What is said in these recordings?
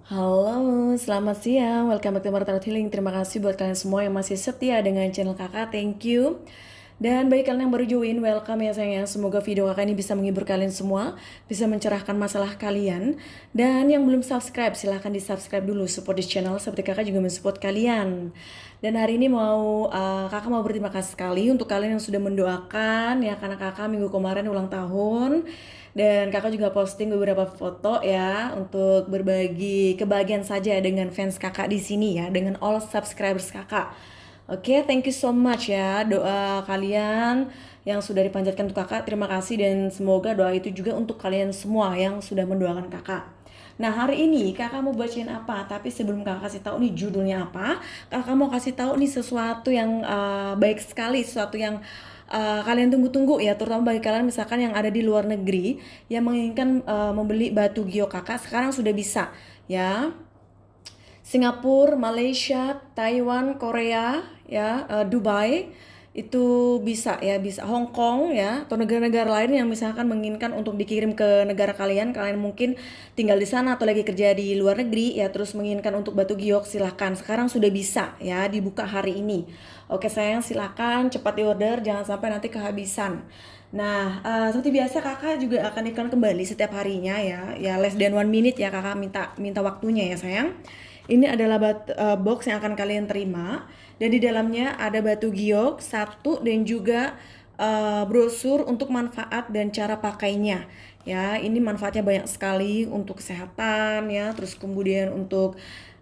Halo, selamat siang. Welcome back to Martarat Healing. Terima kasih buat kalian semua yang masih setia dengan channel kakak. Thank you. Dan bagi kalian yang baru join, welcome ya sayang. Semoga video kakak ini bisa menghibur kalian semua, bisa mencerahkan masalah kalian. Dan yang belum subscribe, silahkan di subscribe dulu. Support di channel seperti kakak juga mensupport kalian. Dan hari ini kakak mau berterima kasih sekali untuk kalian yang sudah mendoakan ya, karena kakak minggu kemarin ulang tahun. Dan kakak juga posting beberapa foto ya untuk berbagi kebahagiaan saja dengan fans kakak di sini ya, dengan all subscribers kakak. Oke, thank you so much ya doa kalian yang sudah dipanjatkan untuk kakak. Terima kasih dan semoga doa itu juga untuk kalian semua yang sudah mendoakan kakak. Nah hari ini kakak mau bacain apa? Tapi sebelum kakak kasih tahu nih judulnya apa, kakak mau kasih tahu nih sesuatu yang baik sekali, sesuatu yang kalian tunggu-tunggu ya, terutama bagi kalian misalkan yang ada di luar negeri yang menginginkan membeli batu gio kakak, sekarang sudah bisa ya. Singapura, Malaysia, Taiwan, Korea, ya, Dubai itu bisa ya, bisa Hong Kong ya, atau negara-negara lain yang misalkan menginginkan untuk dikirim ke negara kalian, kalian mungkin tinggal di sana atau lagi kerja di luar negeri ya, terus menginginkan untuk batu giok, silahkan. Sekarang sudah bisa ya, dibuka hari ini. Oke sayang, silahkan cepat di order, jangan sampai nanti kehabisan. Nah, seperti biasa kakak juga akan iklan kembali setiap harinya ya less than 1 minute ya, kakak minta minta waktunya ya sayang. Ini adalah box yang akan kalian terima dan di dalamnya ada batu giok satu dan juga brosur untuk manfaat dan cara pakainya. Ya, ini manfaatnya banyak sekali untuk kesehatan ya, terus kemudian untuk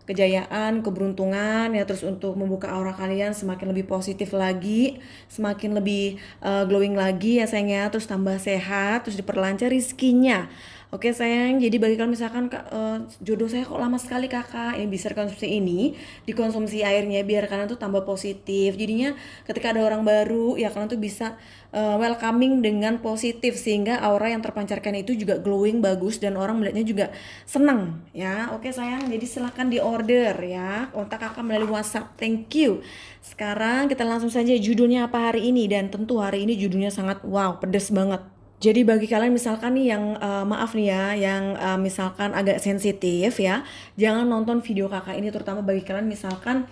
kejayaan, keberuntungan ya, terus untuk membuka aura kalian semakin lebih positif lagi, semakin lebih glowing lagi ya sayang ya, terus tambah sehat, terus diperlancar rizkinya. Oke sayang, jadi bagi kalian misalkan jodoh saya kok lama sekali kakak, ini bisa dikonsumsi ini, dikonsumsi airnya biar kalian tuh tambah positif. Jadinya ketika ada orang baru ya kalian tuh bisa welcoming dengan positif sehingga aura yang terpancarkan itu juga glowing bagus dan orang melihatnya juga senang ya. Oke sayang, jadi silahkan di order ya, kontak kakak melalui WhatsApp. Thank you. Sekarang kita langsung saja judulnya apa hari ini, dan tentu hari ini judulnya sangat wow, pedes banget. Jadi bagi kalian misalkan nih yang maaf nih ya, yang misalkan agak sensitif ya, jangan nonton video kakak ini, terutama bagi kalian misalkan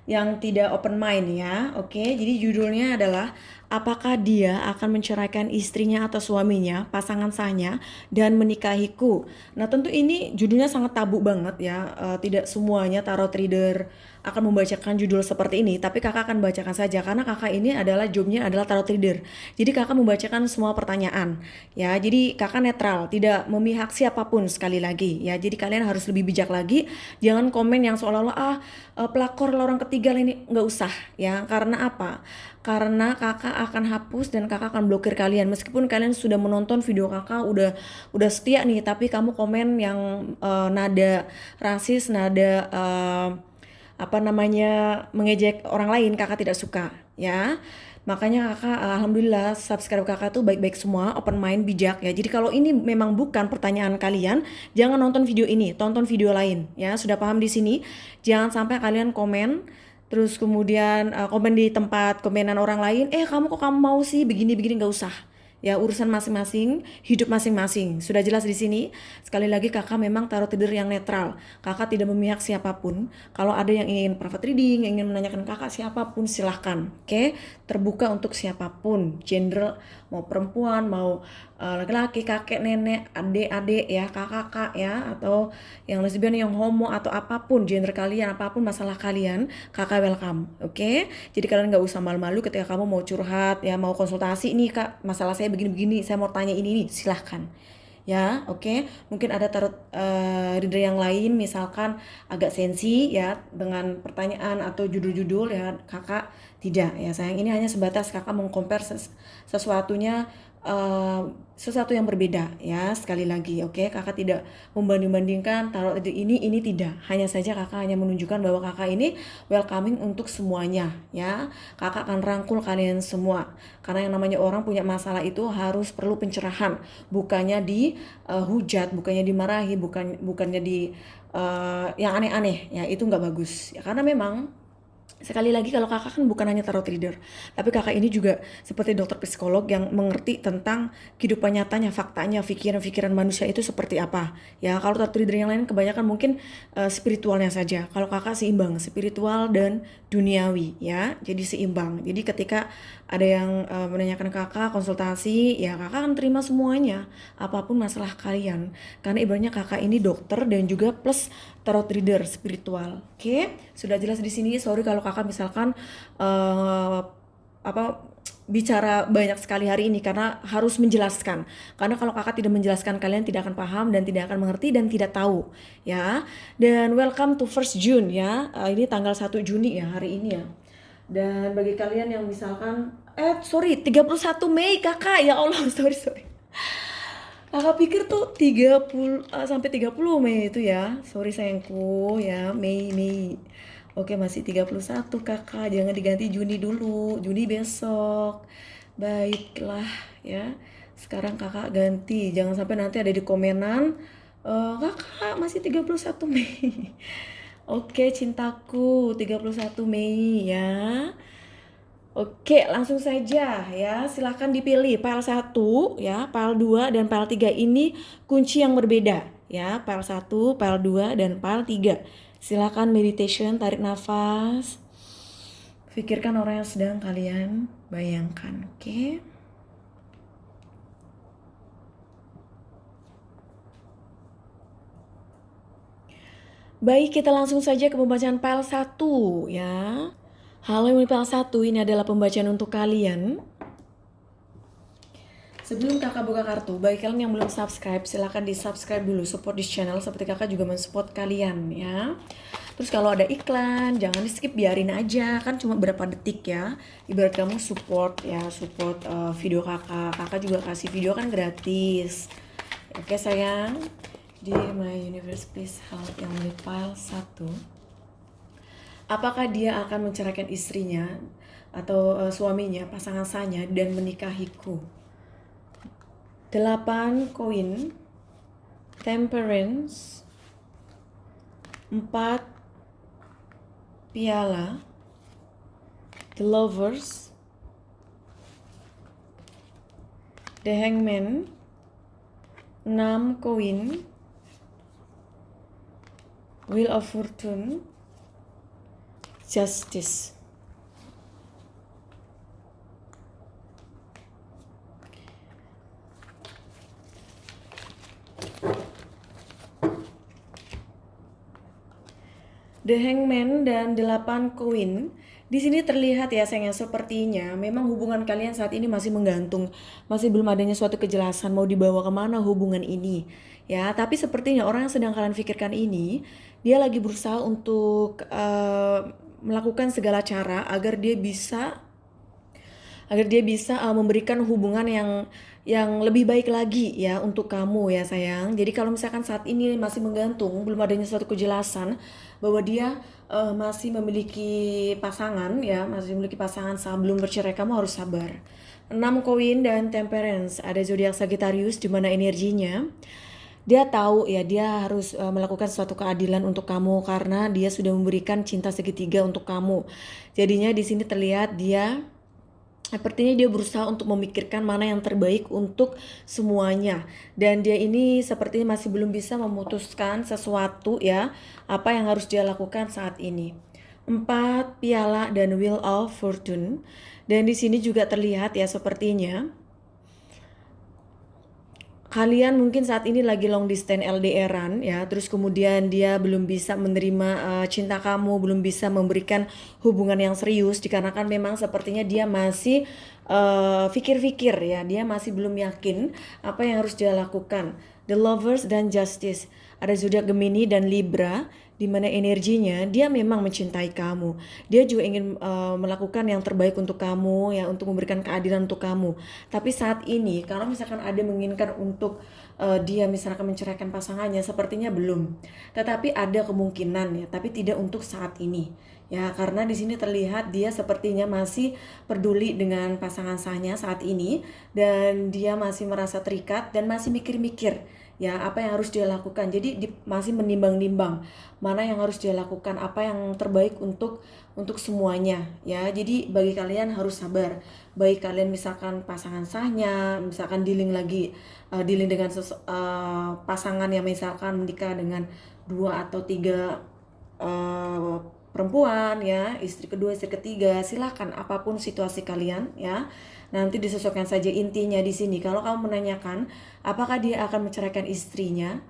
yang tidak open mind ya. Oke, jadi judulnya adalah apakah dia akan menceraikan istrinya atau suaminya, pasangan sahnya, dan menikahiku. Nah tentu ini judulnya sangat tabu banget ya. Tidak semuanya tarot reader akan membacakan judul seperti ini, tapi kakak akan bacakan saja karena kakak ini adalah jobnya adalah tarot reader. Jadi kakak membacakan semua pertanyaan ya. Jadi kakak netral, tidak memihak siapapun sekali lagi ya. Jadi kalian harus lebih bijak lagi, jangan komen yang seolah-olah pelakor orang ketiga ini, nggak usah ya. Karena apa? Karena kakak akan hapus dan kakak akan blokir kalian meskipun kalian sudah menonton video kakak, udah setia nih, tapi kamu komen yang nada rasis, nada apa namanya, mengejek orang lain, kakak tidak suka ya. Makanya kakak alhamdulillah subscribe kakak tuh baik-baik semua, open mind, bijak ya. Jadi kalau ini memang bukan pertanyaan kalian, jangan nonton video ini, tonton video lain ya. Sudah paham di sini? Jangan sampai kalian komen terus kemudian komen di tempat komenan orang lain, kamu kok kamu mau sih begini-begini, nggak usah. Ya urusan masing-masing, hidup masing-masing. Sudah jelas di sini. Sekali lagi kakak memang tarot tidur yang netral. Kakak tidak memihak siapapun. Kalau ada yang ingin private reading, yang ingin menanyakan kakak siapapun silahkan. Oke, terbuka untuk siapapun. Gender mau perempuan, mau laki-laki, kakek, nenek, adik-adik ya, kakak-kakak ya, atau yang lesbian, yang homo atau apapun gender kalian, apapun masalah kalian, kakak welcome. Oke, jadi kalian nggak usah malu-malu ketika kamu mau curhat ya, mau konsultasi nih kak, masalah saya begini-begini, saya mau tanya ini nih, silahkan ya. Oke, mungkin ada tarot reader yang lain misalkan agak sensi ya dengan pertanyaan atau judul-judul ya, kakak tidak ya sayang, ini hanya sebatas kakak mengcompare sesuatunya, uh, sesuatu yang berbeda ya. Sekali lagi oke, kakak tidak membanding-bandingkan tarot ini tidak, hanya saja kakak hanya menunjukkan bahwa kakak ini welcoming untuk semuanya ya. Kakak akan rangkul kalian semua karena yang namanya orang punya masalah itu harus perlu pencerahan, bukannya hujat, bukannya dimarahi, bukannya di yang aneh-aneh ya, itu nggak bagus ya. Karena memang Sekali lagi kalau kakak kan bukan hanya tarot reader, tapi kakak ini juga seperti dokter psikolog yang mengerti tentang kehidupan nyatanya, faktanya, pikiran-pikiran manusia itu seperti apa. Ya kalau tarot reader yang lain kebanyakan mungkin spiritualnya saja. Kalau kakak seimbang, spiritual dan duniawi ya, jadi seimbang. Jadi ketika ada yang menanyakan kakak konsultasi, ya kakak akan terima semuanya, apapun masalah kalian. Karena ibaratnya kakak ini dokter dan juga plus tarot reader spiritual. Oke, sudah jelas di sini. Sorry kalau kakak misalkan uh, apa bicara banyak sekali hari ini karena harus menjelaskan. Karena kalau kakak tidak menjelaskan kalian tidak akan paham dan tidak akan mengerti dan tidak tahu ya. Dan welcome to first June ya. Ini tanggal 1 Juni ya hari ini ya. Dan bagi kalian yang misalkan sorry 31 Mei kakak ya Allah sorry. Kakak pikir tuh 30 sampai 30 Mei itu ya. Sorry sayangku ya, Mei. Oke, masih 31 kakak. Jangan diganti Juni dulu. Juni besok. Baiklah ya. Sekarang kakak ganti. Jangan sampai nanti ada di komenan. Kakak masih 31 Mei. Oke, cintaku 31 Mei ya. Oke, langsung saja ya. Silahkan dipilih file 1 ya, file 2 dan file 3 ini kunci yang berbeda ya. File 1, file 2 dan file 3. Silahkan meditation, tarik nafas. Pikirkan orang yang sedang kalian bayangkan, oke? Baik, kita langsung saja ke pembacaan file 1 ya. Halo yang file 1, ini adalah pembacaan untuk kalian. Sebelum kakak buka kartu, bagi kalian yang belum subscribe, silahkan di subscribe dulu, support di channel seperti kakak juga mensupport kalian ya. Terus kalau ada iklan, jangan di skip, biarin aja, kan cuma berapa detik ya. Ibarat kamu support ya, support video kakak, kakak juga kasih video kan gratis. Oke sayang, di my universe please help yang di file 1. Apakah dia akan menceraikan istrinya atau suaminya, pasangan sahnya dan menikahiku? 8 koin, temperance, 4 piala, the lovers, the hangman, 6 koin, wheel of fortune, justice. The Hangman dan 8 koin. Di sini terlihat ya sayangnya sepertinya memang hubungan kalian saat ini masih menggantung, masih belum adanya suatu kejelasan mau dibawa kemana hubungan ini. Ya, tapi sepertinya orang yang sedang kalian pikirkan ini, dia lagi berusaha untuk melakukan segala cara agar dia bisa memberikan hubungan yang lebih baik lagi ya untuk kamu ya sayang. Jadi kalau misalkan saat ini masih menggantung, belum adanya suatu kejelasan bahwa dia masih memiliki pasangan ya, masih memiliki pasangan sebelum bercerai, kamu harus sabar. 6 koin dan temperance, ada zodiak Sagittarius di mana energinya dia tahu ya dia harus melakukan suatu keadilan untuk kamu karena dia sudah memberikan cinta segitiga untuk kamu. Jadinya di sini terlihat dia sepertinya dia berusaha untuk memikirkan mana yang terbaik untuk semuanya. Dan dia ini sepertinya masih belum bisa memutuskan sesuatu ya, apa yang harus dia lakukan saat ini. 4 piala dan wheel of fortune. Dan di sini juga terlihat ya sepertinya kalian mungkin saat ini lagi long distance LDRan ya, terus kemudian dia belum bisa menerima cinta kamu, belum bisa memberikan hubungan yang serius dikarenakan memang sepertinya dia masih pikir-pikir ya, dia masih belum yakin apa yang harus dia lakukan. The lovers dan justice, ada zodiak Gemini dan Libra di mana energinya dia memang mencintai kamu. Dia juga ingin melakukan yang terbaik untuk kamu ya, untuk memberikan keadilan untuk kamu. Tapi saat ini kalau misalkan ada menginginkan untuk dia misalkan menceraikan pasangannya, sepertinya belum. Tetapi ada kemungkinan ya, tapi tidak untuk saat ini. Ya, karena di sini terlihat dia sepertinya masih peduli dengan pasangan sahnya saat ini dan dia masih merasa terikat dan masih mikir-mikir ya, apa yang harus dia lakukan. Jadi masih menimbang-nimbang mana yang harus dia lakukan, apa yang terbaik untuk semuanya ya. Jadi bagi kalian harus sabar. Baik kalian misalkan pasangan sahnya, misalkan dealing dengan pasangan yang misalkan menikah dengan 2 atau 3 perempuan ya, istri kedua, istri ketiga, silakan apapun situasi kalian ya. Nanti disesuaikan saja. Intinya di sini kalau kamu menanyakan apakah dia akan menceraikan istrinya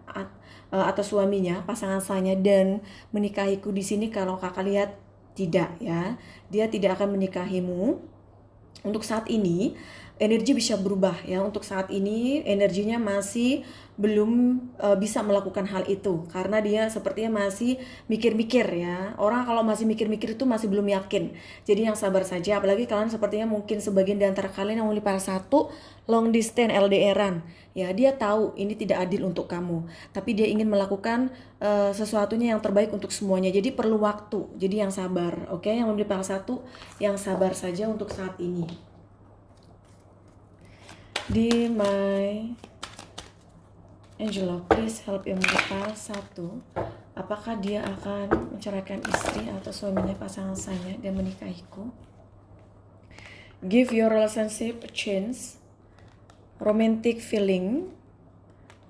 atau suaminya, pasangan sahnya dan menikahiku, di sini kalau kakak lihat tidak ya. Dia tidak akan menikahimu. Untuk saat ini energi bisa berubah ya. Untuk saat ini energinya masih belum bisa melakukan hal itu karena dia sepertinya masih mikir-mikir ya. Orang kalau masih mikir-mikir itu masih belum yakin. Jadi yang sabar saja, apalagi kalian sepertinya mungkin sebagian di antara kalian yang memilih para satu long distance LDRan. Ya, dia tahu ini tidak adil untuk kamu, tapi dia ingin melakukan sesuatunya yang terbaik untuk semuanya. Jadi perlu waktu. Jadi yang sabar, oke? Yang memilih para satu yang sabar saja untuk saat ini. Di my Angelo, please help yang memilih satu. Apakah dia akan menceraikan istri atau suaminya, pasangan saya, dan menikahiku? Give your relationship a chance. Romantic feeling.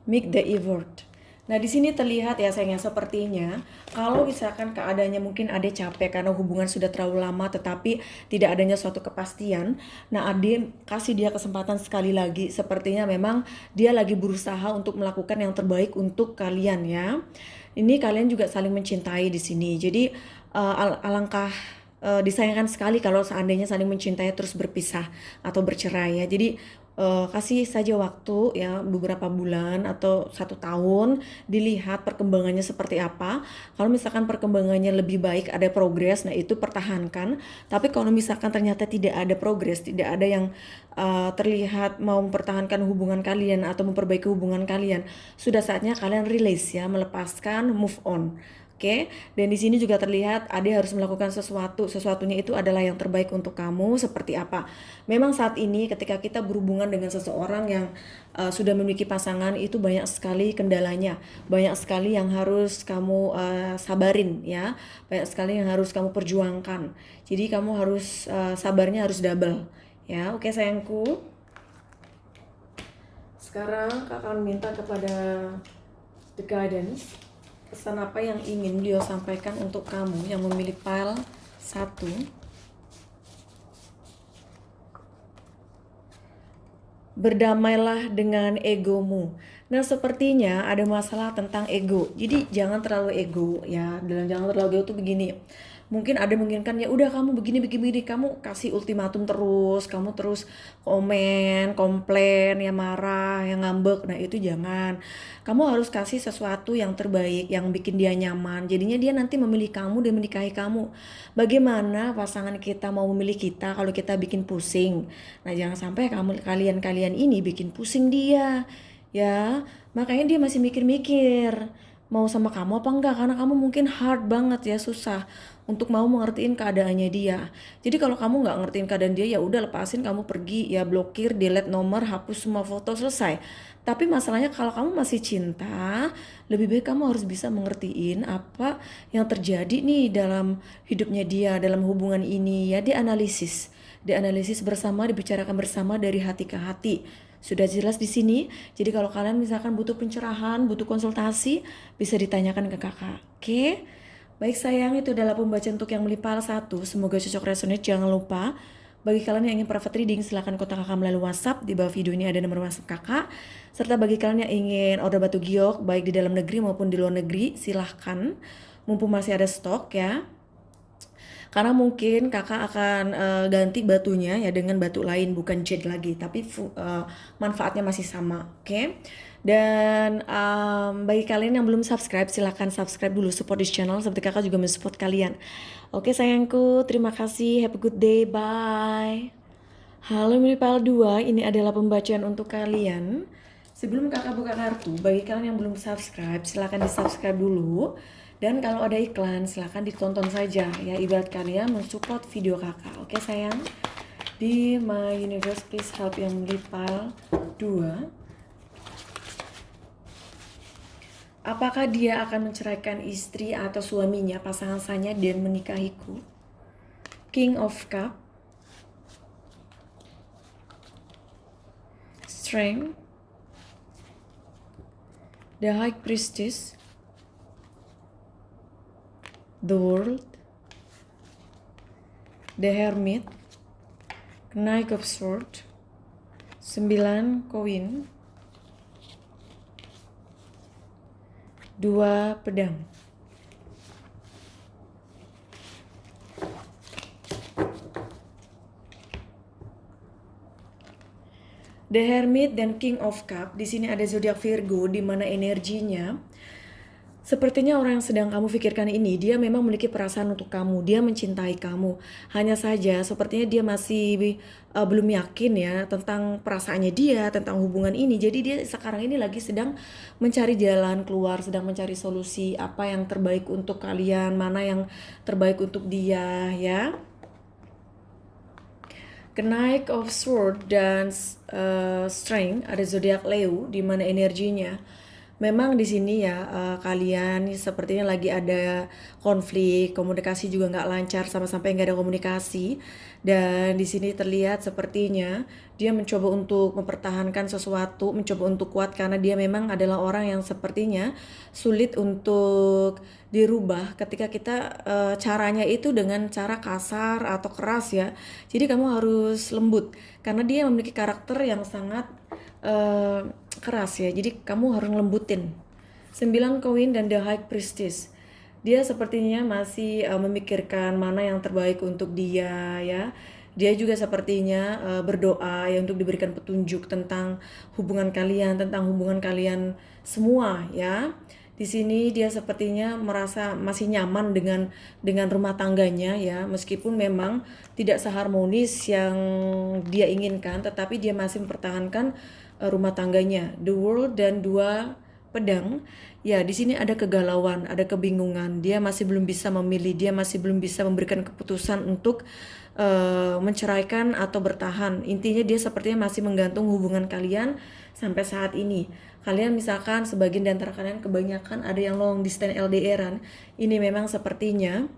Make the effort. Nah, di sini terlihat ya sayangnya, sepertinya kalau misalkan keadaannya mungkin Ade capek karena hubungan sudah terlalu lama tetapi tidak adanya suatu kepastian. Nah, Ade kasih dia kesempatan sekali lagi. Sepertinya memang dia lagi berusaha untuk melakukan yang terbaik untuk kalian ya. Ini kalian juga saling mencintai di sini. Jadi alangkah disayangkan sekali kalau seandainya saling mencintai terus berpisah atau bercerai ya. Jadi kasih saja waktu ya, beberapa bulan atau 1 tahun, dilihat perkembangannya seperti apa. Kalau misalkan perkembangannya lebih baik, ada progres, nah itu pertahankan. Tapi kalau misalkan ternyata tidak ada progres, tidak ada yang terlihat mau mempertahankan hubungan kalian atau memperbaiki hubungan kalian, sudah saatnya kalian release ya, melepaskan, move on. Oke, dan di sini juga terlihat Ade harus melakukan sesuatunya itu adalah yang terbaik untuk kamu. Seperti apa? Memang saat ini ketika kita berhubungan dengan seseorang yang sudah memiliki pasangan, itu banyak sekali kendalanya, banyak sekali yang harus kamu sabarin ya, banyak sekali yang harus kamu perjuangkan. Jadi kamu harus sabarnya harus double ya. Oke sayangku. Sekarang kakak akan minta kepada the guidance, pesan apa yang ingin beliau sampaikan untuk kamu yang memilih pile 1. Berdamailah dengan egomu. Nah, sepertinya ada masalah tentang ego. Jadi jangan terlalu ego ya. Jangan terlalu ego tuh begini. Mungkin ada menginginkan ya udah kamu begini, kamu kasih ultimatum terus, kamu terus komen, komplain, ya marah, yang ngambek. Nah, itu jangan. Kamu harus kasih sesuatu yang terbaik, yang bikin dia nyaman. Jadinya dia nanti memilih kamu dan menikahi kamu. Bagaimana pasangan kita mau memilih kita kalau kita bikin pusing? Nah, jangan sampai kalian ini bikin pusing dia. Ya, makanya dia masih mikir-mikir mau sama kamu apa enggak, karena kamu mungkin hard banget ya, susah untuk mau mengertiin keadaannya dia. Jadi kalau kamu nggak ngertiin keadaan dia, ya udah lepasin, kamu pergi ya, blokir, delete nomor, hapus semua foto, selesai. Tapi masalahnya kalau kamu masih cinta, lebih baik kamu harus bisa mengertiin apa yang terjadi nih dalam hidupnya dia, dalam hubungan ini ya. Dianalisis bersama, dibicarakan bersama dari hati ke hati. Sudah jelas di sini. Jadi kalau kalian misalkan butuh pencerahan, butuh konsultasi, bisa ditanyakan ke kakak. Oke? Baik sayang, itu adalah pembacaan untuk yang melipal 1. Semoga cocok resonate. Jangan lupa, bagi kalian yang ingin private reading, silahkan kontak kakak melalui WhatsApp. Di bawah video ini ada nomor WhatsApp kakak. Serta bagi kalian yang ingin order batu giok, baik di dalam negeri maupun di luar negeri, silahkan. Mumpung masih ada stok ya. Karena mungkin kakak akan ganti batunya ya dengan batu lain, bukan jade lagi, tapi manfaatnya masih sama. Oke? Dan bagi kalian yang belum subscribe, silahkan subscribe dulu, support this channel seperti kakak juga mensupport kalian. Oke sayangku, terima kasih, have a good day, bye. Halo Milipal 2, ini adalah pembacaan untuk kalian. Sebelum kakak buka kartu, bagi kalian yang belum subscribe, silahkan di subscribe dulu. Dan kalau ada iklan, silahkan ditonton saja ya, ibarat kalian mensupport video kakak. Oke sayang, di My Universe please help yang Milipal 2. Apakah dia akan menceraikan istri atau suaminya, pasangan saya, dan menikahiku? King of Cup, Strength, the High Priestess, the World, the Hermit, Knight of Swords, 9 koin, 2 pedang. The Hermit dan King of Cup, di sini ada zodiak Virgo, di mana energinya sepertinya orang yang sedang kamu pikirkan ini, dia memang memiliki perasaan untuk kamu, dia mencintai kamu. Hanya saja sepertinya dia masih belum yakin ya tentang perasaannya dia, tentang hubungan ini. Jadi dia sekarang ini lagi sedang mencari jalan keluar, sedang mencari solusi apa yang terbaik untuk kalian, mana yang terbaik untuk dia ya. Knight of Sword dan Strength, ada zodiak Leo, di mana energinya memang di sini ya kalian sepertinya lagi ada konflik, komunikasi juga nggak lancar, sama sampai nggak ada komunikasi. Dan di sini terlihat sepertinya dia mencoba untuk mempertahankan sesuatu, mencoba untuk kuat karena dia memang adalah orang yang sepertinya sulit untuk dirubah ketika kita caranya itu dengan cara kasar atau keras ya. Jadi kamu harus lembut karena dia memiliki karakter yang sangat keras ya. Jadi kamu harus lembutin. 9 koin dan the High Priestess. Dia sepertinya masih memikirkan mana yang terbaik untuk dia ya. Dia juga sepertinya berdoa ya untuk diberikan petunjuk tentang hubungan kalian semua ya. Di sini dia sepertinya merasa masih nyaman dengan rumah tangganya ya, meskipun memang tidak seharmonis yang dia inginkan, tetapi dia masih mempertahankan rumah tangganya. The World dan 2 pedang. Ya, di sini ada kegalauan, ada kebingungan. Dia masih belum bisa memilih, dia masih belum bisa memberikan keputusan untuk menceraikan atau bertahan. Intinya dia sepertinya masih menggantung hubungan kalian sampai saat ini. Kalian misalkan sebagian di antara kalian, kebanyakan ada yang long distance LDR-an. Ini memang sepertinya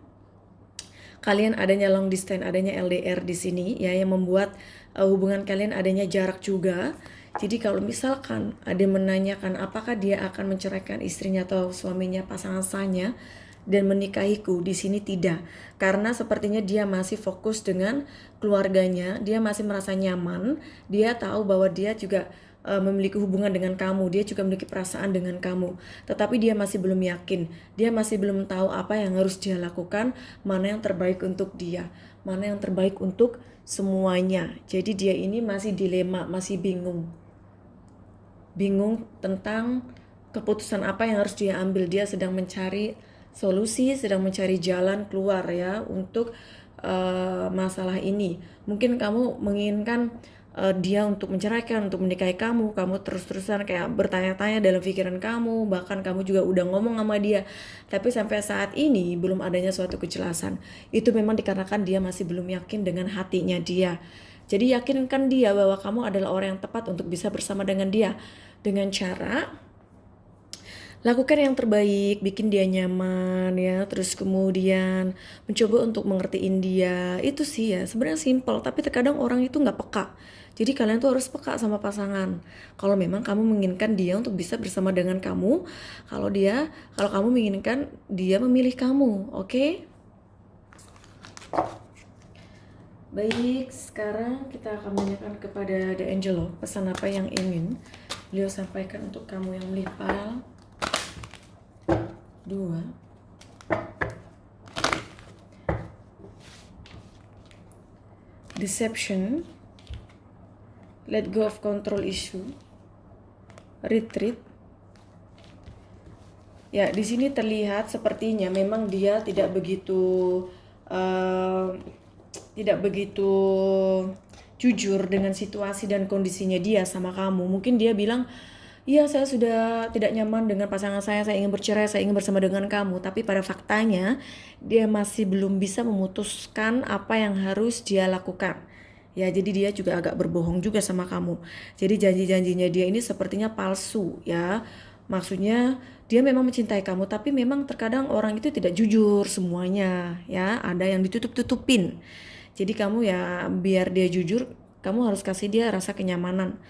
kalian adanya long distance, adanya LDR di sini ya, yang membuat hubungan kalian adanya jarak juga. Jadi kalau misalkan ada yang menanyakan apakah dia akan menceraikan istrinya atau suaminya, pasangan saya, dan menikahiku, di sini tidak, karena sepertinya dia masih fokus dengan keluarganya, dia masih merasa nyaman, dia tahu bahwa dia juga memiliki hubungan dengan kamu, dia juga memiliki perasaan dengan kamu, tetapi dia masih belum yakin, dia masih belum tahu apa yang harus dia lakukan, mana yang terbaik untuk dia, mana yang terbaik untuk semuanya. Jadi dia ini masih dilema, masih bingung tentang keputusan apa yang harus dia ambil. Dia sedang mencari solusi, sedang mencari jalan keluar ya untuk masalah ini. Mungkin kamu menginginkan dia untuk menceraikan, untuk menikahi kamu terus-terusan kayak bertanya-tanya dalam pikiran kamu, bahkan kamu juga udah ngomong sama dia, tapi sampai saat ini belum adanya suatu kejelasan. Itu memang dikarenakan dia masih belum yakin dengan hatinya dia. Jadi yakinkan dia bahwa kamu adalah orang yang tepat untuk bisa bersama dengan dia, dengan cara lakukan yang terbaik, bikin dia nyaman ya, terus kemudian mencoba untuk mengertiin dia. Itu sih ya, sebenarnya simple, tapi terkadang orang itu nggak peka. Jadi kalian tuh harus peka sama pasangan. Kalau memang kamu menginginkan dia untuk bisa bersama dengan kamu, kalau kamu menginginkan dia memilih kamu, oke? Baik, sekarang kita akan menanyakan kepada The Angel, pesan apa yang ingin beliau sampaikan untuk kamu yang melipal. 2 Deception, let go of control issue, retreat. Ya, di sini terlihat sepertinya memang dia tidak begitu jujur dengan situasi dan kondisinya dia sama kamu. Mungkin dia bilang, iya, saya sudah tidak nyaman dengan pasangan saya ingin bercerai, saya ingin bersama dengan kamu. Tapi pada faktanya dia masih belum bisa memutuskan apa yang harus dia lakukan. Ya, jadi dia juga agak berbohong juga sama kamu. Jadi janji-janjinya dia ini sepertinya palsu ya. Maksudnya dia memang mencintai kamu, tapi memang terkadang orang itu tidak jujur semuanya ya, ada yang ditutup-tutupin. Jadi kamu ya biar dia jujur, kamu harus kasih dia rasa kenyamanan.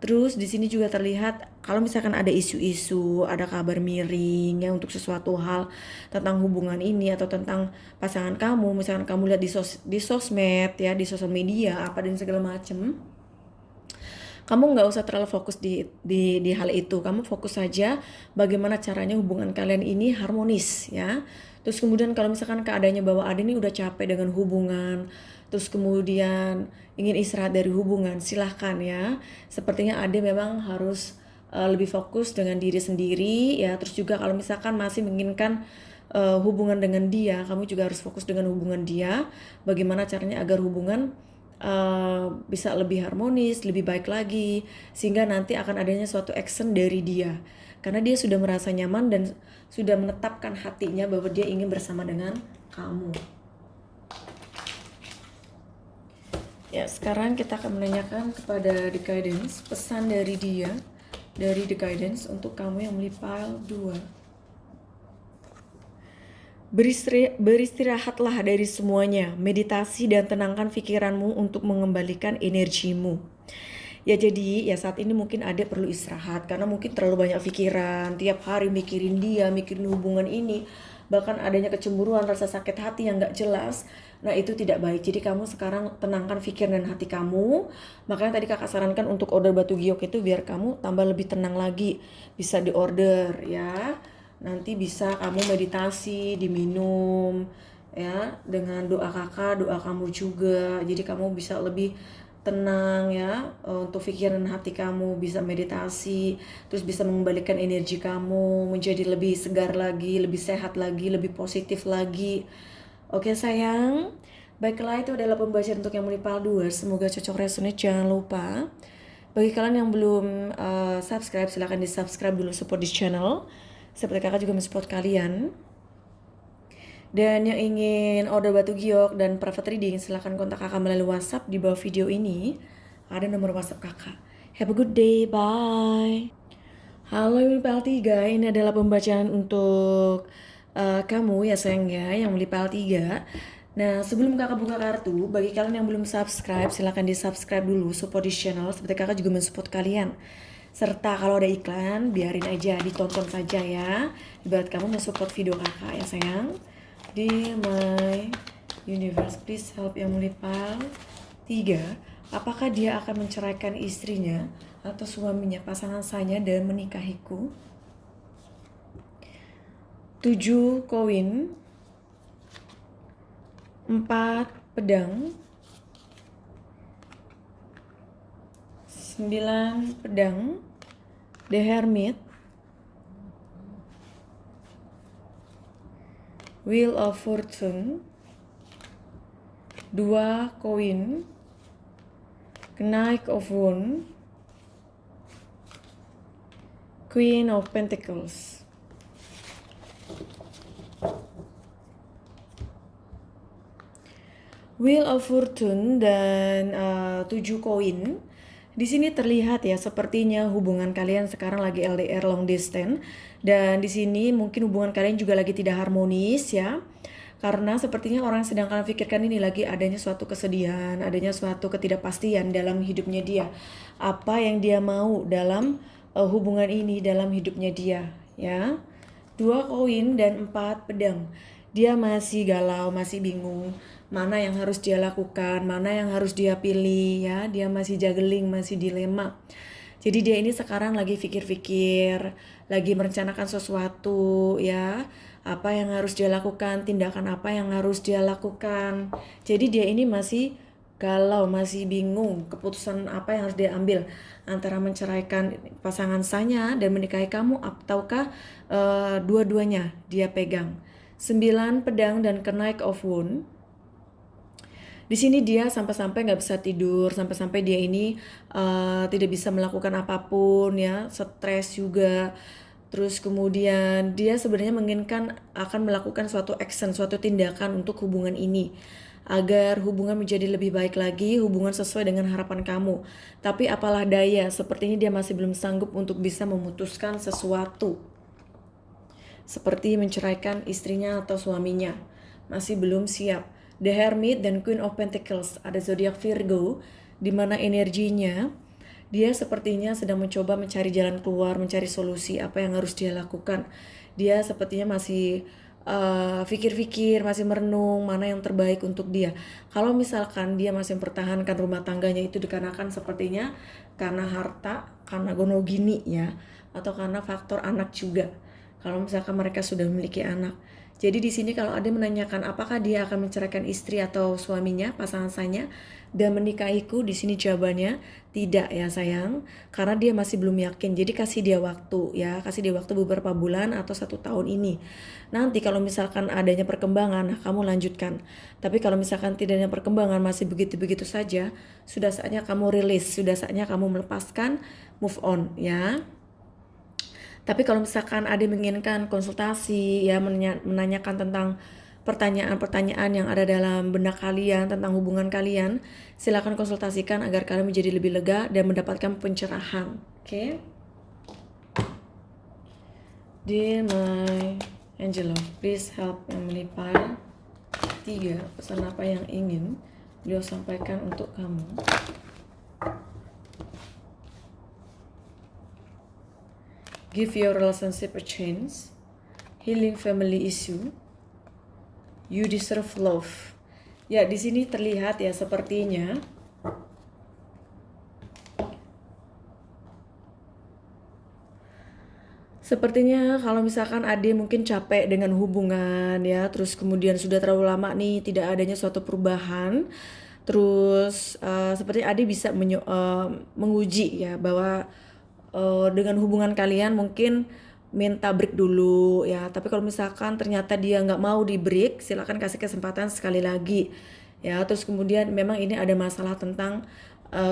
Terus di sini juga terlihat kalau misalkan ada isu-isu, ada kabar miring ya untuk sesuatu hal tentang hubungan ini atau tentang pasangan kamu, misalkan kamu lihat di sosmed ya, di sosial media apa dan segala macem, kamu nggak usah terlalu fokus di hal itu. Kamu fokus saja bagaimana caranya hubungan kalian ini harmonis ya. Terus kemudian kalau misalkan keadaannya bahwa Ade ini udah capek dengan hubungan, terus kemudian ingin istirahat dari hubungan, silahkan ya. Sepertinya Ade memang harus lebih fokus dengan diri sendiri ya. Terus juga kalau misalkan masih menginginkan hubungan dengan dia, kamu juga harus fokus dengan hubungan dia. Bagaimana caranya agar hubungan bisa lebih harmonis, lebih baik lagi, sehingga nanti akan adanya suatu action dari dia, karena dia sudah merasa nyaman dan sudah menetapkan hatinya bahwa dia ingin bersama dengan kamu. Ya, sekarang kita akan menanyakan kepada The Guidance, pesan dari dia, dari The Guidance untuk kamu yang beli pile 2. Beristirahatlah dari semuanya, meditasi dan tenangkan pikiranmu untuk mengembalikan energimu. Ya jadi ya saat ini mungkin Ade perlu istirahat karena mungkin terlalu banyak pikiran, tiap hari mikirin dia, mikirin hubungan ini, bahkan adanya kecemburuan, rasa sakit hati yang gak jelas. Nah itu tidak baik, jadi kamu sekarang tenangkan pikiran dan hati kamu. Makanya tadi kakak sarankan untuk order batu giok itu biar kamu tambah lebih tenang lagi, bisa diorder ya. Nanti bisa kamu meditasi, diminum ya, dengan doa kakak, doa kamu juga. Jadi kamu bisa lebih tenang ya, untuk pikiran hati kamu, bisa meditasi, terus bisa mengembalikan energi kamu menjadi lebih segar lagi, lebih sehat lagi, lebih positif lagi. Oke sayang, baiklah itu adalah pembacaan untuk yang menipal 2. Semoga cocok resonate. Jangan lupa bagi kalian yang belum subscribe, silahkan di subscribe dulu, support di channel. Seperti kakak juga mensupport kalian. Dan yang ingin order batu giok dan private reading, silahkan kontak kakak melalui WhatsApp di bawah video ini. Ada nomor WhatsApp kakak. Have a good day, bye. Halo Ibu PL3, ini adalah pembacaan untuk kamu ya sayang ya, yang beli PL3. Nah sebelum kakak buka kartu, bagi kalian yang belum subscribe, silahkan di subscribe dulu, support di channel, seperti kakak juga mensupport kalian. Serta kalau ada iklan, biarin aja, ditonton saja ya. Ibarat kamu mensupport video kakak ya sayang. Di my universe, please help yang melipal 3. Apakah dia akan menceraikan istrinya atau suaminya, pasangan saya, dan menikahiku? 7 koin, 4 pedang, 9 pedang, The Hermit, Wheel of Fortune, 2 koin, Knight of Wands, Queen of Pentacles. Wheel of Fortune dan 7 koin. Di sini terlihat ya, sepertinya hubungan kalian sekarang lagi LDR, long distance, dan di sini mungkin hubungan kalian juga lagi tidak harmonis ya. Karena sepertinya orang yang sedang kalian pikirkan ini lagi adanya suatu kesedihan, adanya suatu ketidakpastian dalam hidupnya dia. Apa yang dia mau dalam hubungan ini, dalam hidupnya dia ya. 2 koin dan 4 pedang. Dia masih galau, masih bingung mana yang harus dia lakukan, mana yang harus dia pilih ya. Dia masih juggling, masih dilema. Jadi dia ini sekarang lagi pikir-pikir, lagi merencanakan sesuatu ya. Apa yang harus dia lakukan, tindakan apa yang harus dia lakukan. Jadi dia ini masih galau, masih bingung keputusan apa yang harus dia ambil, antara menceraikan pasangan saya dan menikahi kamu, ataukah dua-duanya dia pegang. 9 pedang dan Knight of Wands. Di sini dia sampai-sampai nggak bisa tidur, sampai-sampai dia ini tidak bisa melakukan apapun ya, stres juga. Terus kemudian dia sebenarnya menginginkan akan melakukan suatu action, suatu tindakan untuk hubungan ini, agar hubungan menjadi lebih baik lagi, hubungan sesuai dengan harapan kamu. Tapi apalah daya, sepertinya dia masih belum sanggup untuk bisa memutuskan sesuatu. seperti menceraikan istrinya atau suaminya. Masih belum siap. The Hermit dan Queen of Pentacles, ada zodiak Virgo, di mana energinya dia sepertinya sedang mencoba mencari jalan keluar, mencari solusi apa yang harus dia lakukan. Dia sepertinya masih pikir-pikir, masih merenung mana yang terbaik untuk dia. Kalau misalkan dia masih mempertahankan rumah tangganya itu dikarenakan sepertinya karena harta, karena gonogini ya, atau karena faktor anak juga. Kalau misalkan mereka sudah memiliki anak. Jadi di sini kalau ada menanyakan apakah dia akan menceraikan istri atau suaminya, pasangan saya, dan menikahiku, di sini jawabannya tidak ya sayang, karena dia masih belum yakin. Jadi kasih dia waktu ya, kasih dia waktu beberapa bulan atau 1 tahun ini. Nanti kalau misalkan adanya perkembangan, nah kamu lanjutkan. Tapi kalau misalkan tidak ada perkembangan, masih begitu-begitu saja, sudah saatnya kamu rilis, sudah saatnya kamu melepaskan, move on ya. Tapi kalau misalkan ada menginginkan konsultasi ya, menanyakan tentang pertanyaan-pertanyaan yang ada dalam benak kalian tentang hubungan kalian, silakan konsultasikan agar kalian menjadi lebih lega dan mendapatkan pencerahan. Oke? Dear my angel, please help Emily Pile 3. Pesan apa yang ingin beliau sampaikan untuk kamu? Give your relationship a chance. Healing family issue. You deserve love. Ya, di sini terlihat ya sepertinya kalau misalkan Ade mungkin capek dengan hubungan ya, terus kemudian sudah terlalu lama nih tidak adanya suatu perubahan, terus seperti Ade bisa menguji ya bahwa dengan hubungan kalian mungkin minta break dulu ya. Tapi kalau misalkan ternyata dia nggak mau di break, silakan kasih kesempatan sekali lagi ya. Terus kemudian memang ini ada masalah tentang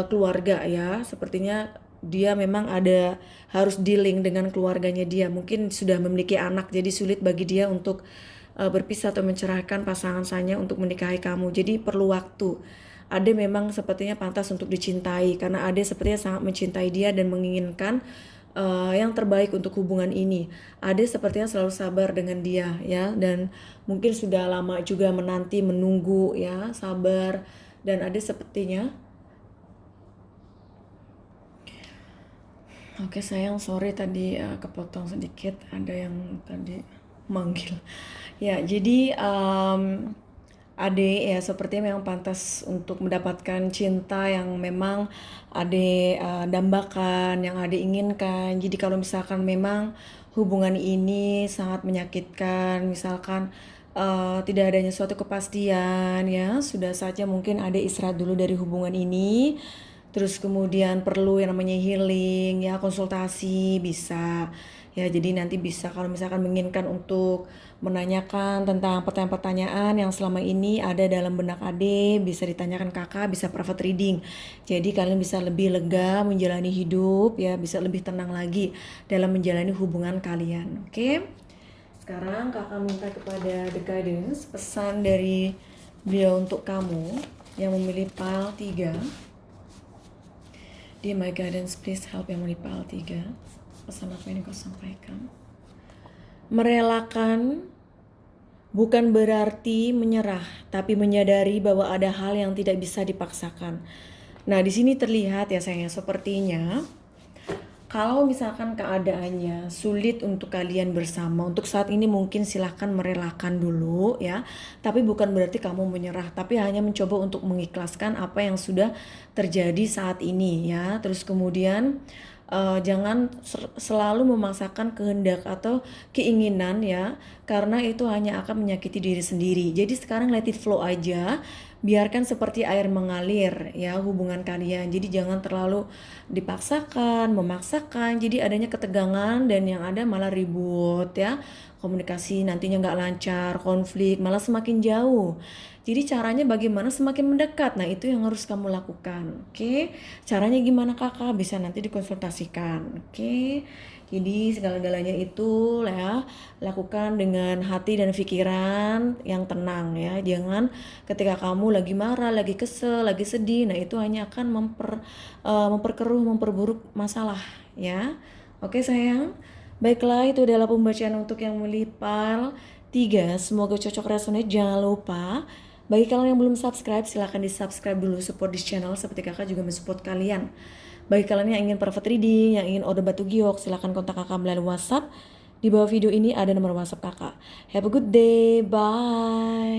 keluarga ya. Sepertinya dia memang ada harus dealing dengan keluarganya dia. Mungkin sudah memiliki anak, jadi sulit bagi dia untuk berpisah atau mencerahkan pasangan saya untuk menikahi kamu. Jadi perlu waktu. Ade memang sepertinya pantas untuk dicintai karena Ade sepertinya sangat mencintai dia dan menginginkan yang terbaik untuk hubungan ini. Ade sepertinya selalu sabar dengan dia ya, dan mungkin sudah lama juga menanti, menunggu ya, sabar. Dan Ade sepertinya oke sayang, sorry tadi kepotong sedikit, ada yang tadi manggil. Ya, jadi Ade ya sepertinya memang pantas untuk mendapatkan cinta yang memang Ade dambakan, yang Ade inginkan. Jadi kalau misalkan memang hubungan ini sangat menyakitkan, misalkan tidak adanya suatu kepastian ya, sudah saatnya mungkin Ade istirahat dulu dari hubungan ini. Terus kemudian perlu yang namanya healing ya, konsultasi bisa ya. Jadi nanti bisa kalau misalkan menginginkan untuk menanyakan tentang pertanyaan-pertanyaan yang selama ini ada dalam benak Ade, bisa ditanyakan kakak, bisa private reading. Jadi kalian bisa lebih lega menjalani hidup ya, bisa lebih tenang lagi dalam menjalani hubungan kalian. Oke? Sekarang kakak minta kepada The Guidance, pesan dari beliau untuk kamu yang memilih pile 3. Dear my guidance, please help yang memilih pile 3. Pesan apa yang kau sampaikan? Merelakan bukan berarti menyerah, tapi menyadari bahwa ada hal yang tidak bisa dipaksakan. Nah, di sini terlihat ya sayang, sepertinya kalau misalkan keadaannya sulit untuk kalian bersama, untuk saat ini mungkin silahkan merelakan dulu ya. Tapi bukan berarti kamu menyerah, tapi hanya mencoba untuk mengikhlaskan apa yang sudah terjadi saat ini ya. Terus kemudian jangan selalu memaksakan kehendak atau keinginan ya, karena itu hanya akan menyakiti diri sendiri. Jadi sekarang let it flow aja, biarkan seperti air mengalir ya hubungan kalian. Jadi jangan terlalu dipaksakan, memaksakan, jadi adanya ketegangan dan yang ada malah ribut ya, komunikasi nantinya nggak lancar, konflik malah semakin jauh. Jadi caranya bagaimana semakin mendekat, nah itu yang harus kamu lakukan. Oke, caranya gimana kakak, bisa nanti dikonsultasikan. Oke, jadi segala-galanya itu ya lakukan dengan hati dan pikiran yang tenang ya. Jangan ketika kamu lagi marah, lagi kesel, lagi sedih, nah itu hanya akan memperkeruh, memperburuk masalah ya. Oke sayang, Baiklah, itu adalah pembacaan untuk yang melipal 3. Semoga cocok rasanya. Jangan lupa, bagi kalian yang belum subscribe, silahkan di subscribe dulu, support di channel seperti kakak juga mensupport kalian. Bagi kalian yang ingin private reading, yang ingin order batu giok, silahkan kontak kakak melalui WhatsApp. Di bawah video ini ada nomor WhatsApp kakak. Have a good day, bye.